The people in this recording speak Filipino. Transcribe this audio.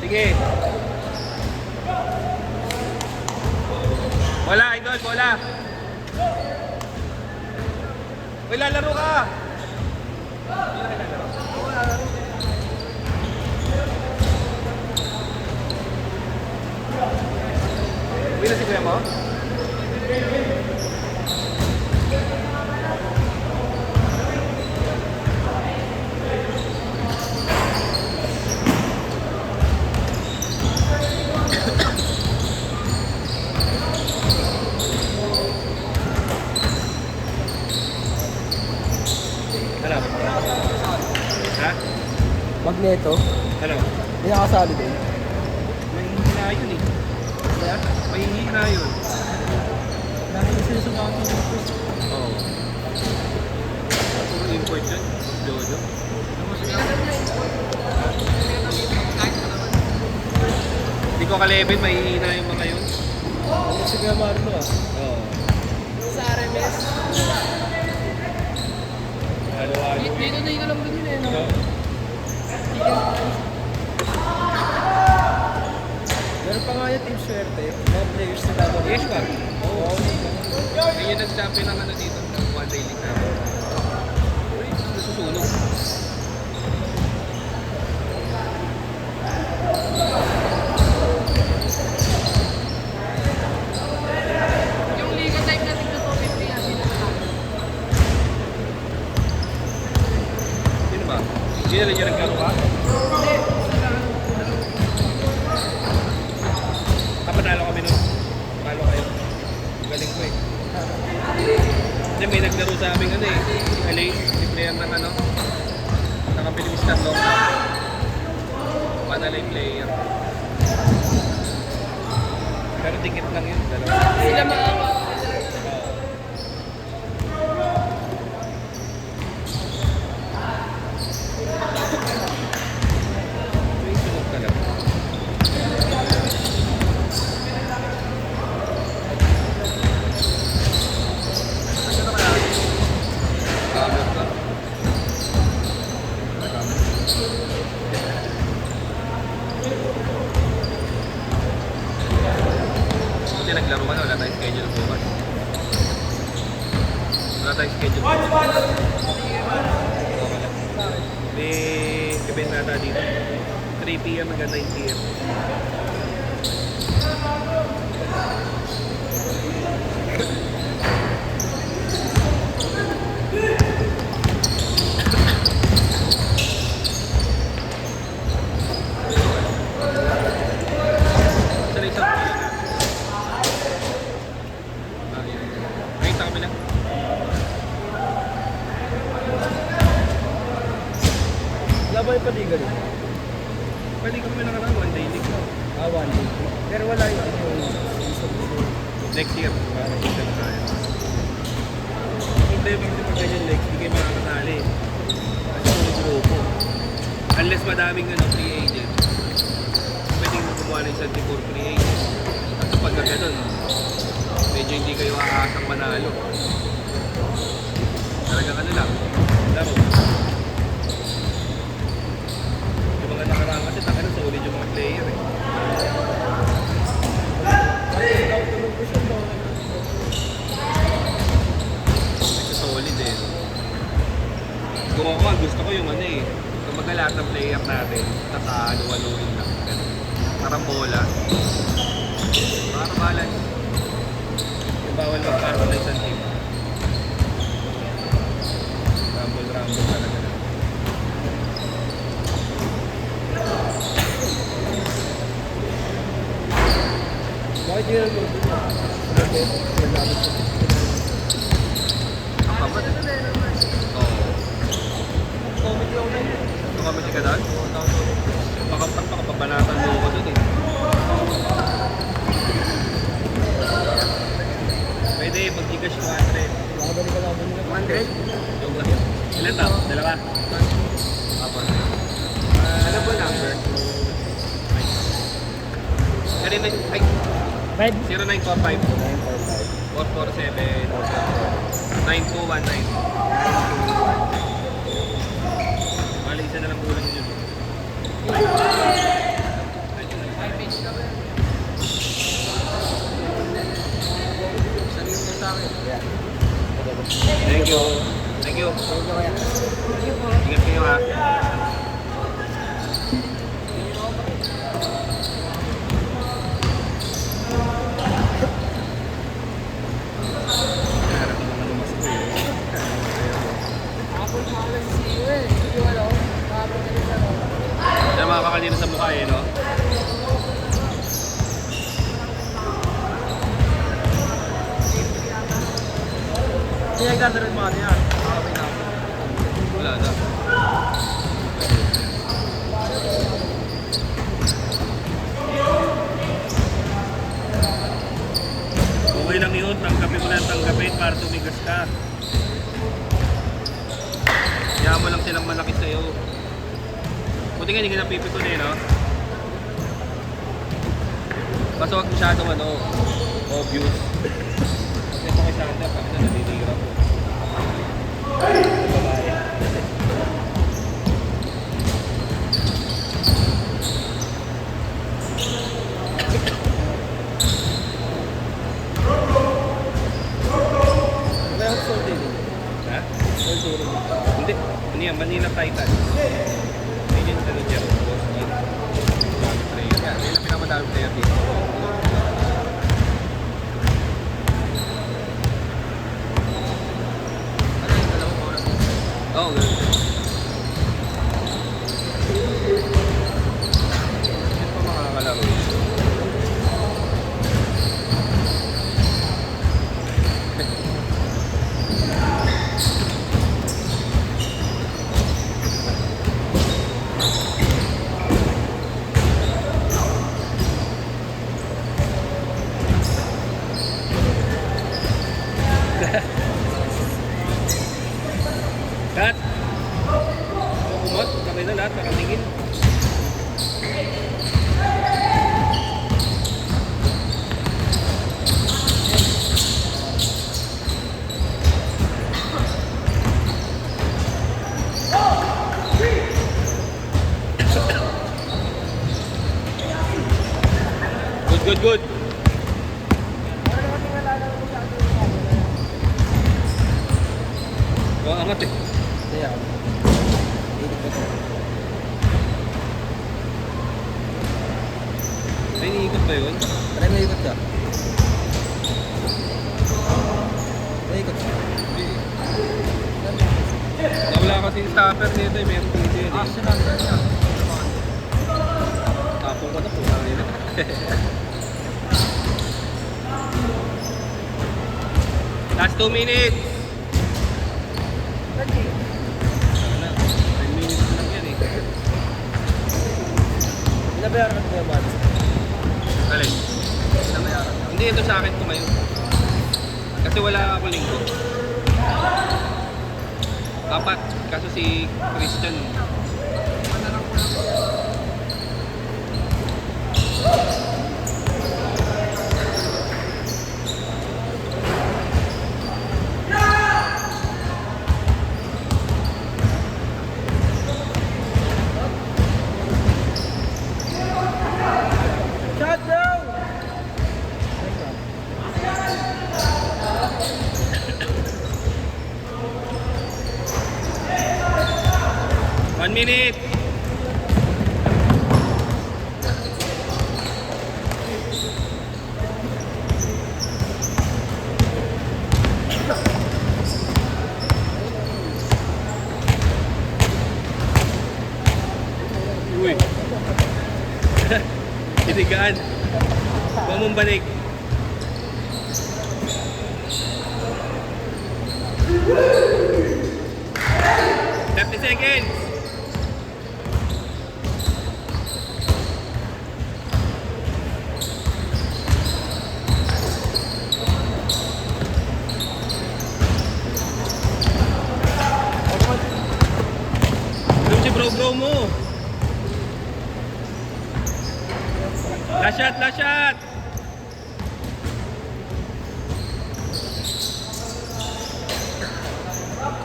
Sige. Bola, idol, bola. Uy, lalaro ka. Uwi na si kuya mo? Ano? Ha? Magneto. Ano? Hindi nakasali din. Mahihina yun eh. Mahihina yun. Dahil sila sa mga Oo. Puro import yun. Jojo. Hindi ko ka-level, mahihina yung mga yun. si Kuya Marlo ah. Oo. Sa RMS. Halo-halo. Dito na lang din yun eh. No? Oo. Meron pa nga yung team swerte. Mga players na dapat. Yes ba? Oo. Kaya yung nag-champion ng ano dito, ng one day league namin. Uy, nasusunog. Yung liga type natin na 250 yan, Sino ba? Sino rin yung nagkaro ka? Kapanalo kami nun. Palo kayo. Galing ko eh. Hindi, may naglaro sa aming ano eh. Si Alain, si player ng ano. Nakapilimis na long. Panalay player. Pero dikit lang yun. Dalawa. sila maawa. May sunog talaga. Kamot ka. Buti naglaro ka na, wala tayong schedule bukas. Wala tayong schedule bukas. Okay lang. May event nata dito. 3 PM hanggang 9 PM. Sa isang pila na. Ngayon sa kabila. Laban yung paliga rin. Pwede kami nakaraan, one day league. Ah, 1 day. Pero wala yung Next year, parang isa na tayo. Hindi, kasi pag ganyan legs, hindi kayo makakasali. Kasi puro grupo. Unless madaming free agent, pwedeng kumuha ng 74 free agent. Kasi pag ganun, medyo hindi kayo aasang manalo. Talagang ano lang, laro. Yung mga nakaraan kasi takana solid yung mga player eh. Solid eh. Kung ako, gusto ko yung ano eh. Kumbaga lahat ng player natin, tatalo-haluin lang. Ganun. Parang bola. Para balance. Yung bawal magkaro na isang team. Rumble talaga na. Bakit yun ang luto niya? Kapag? Oo. Comedy ako na yun. Comedy ka doon? Pakapabanatan mo ako doon eh. Pwede, mag-gigas 200. Nakabalik ka lang nila. 100? Joke lang yun. Ilan tao? Dalawa? Apo. Ano po number? Kanina, ay, 0945 447 9219. Bali, isa na lang kulang yun. Ay, Tama ka kanina sa mukha eh, no? Kaya gagawin mo ano yan. Okay na. Wala na. Okay lang yun, tanggapin mo lang tanggapin para tumigas ka. Kaya mo lang silang malaki sa'yo. Buti nga hindi ka napipikon eh, no? Basta huwag masyadong ano, obvious. Kasi ito kay Sandra, kami na nadidira ko. Babae. May hot salt din. Ha? Salt din. Hindi. Ano yan? Manila Titan. Ayun yung ano dyan. Boss King. Dami player. Yan. Yun ang pinakamadami player dito. Ano yung dalawang oras? Oo, ganun. Yan pa makakalaro. Kat! Kumot, kami na lahat, nakatingin. Good, good, good. Oh, angat eh. Kaya. Hilig ko. Ay, iniikot ba yun? Try mo ikot ka. Ikot ka. Nawala kasi yung stopper nito eh, meron dito yun eh. Sinabi niya. Tapong ko na po, sabi na. Last 2 minutes! Sana, 10 minutes na lang yan eh. Binabayaran ko yung months. Alin? Binabayaran ka. Hindi, ito sa akin tumayo. Kasi wala ako linggo. 4, kaso si Christian. Shut down! 1 minute! Uy! Titigaan! Huwag mong balik! Seconds! Yung si bro mo! Last shot! Last shot!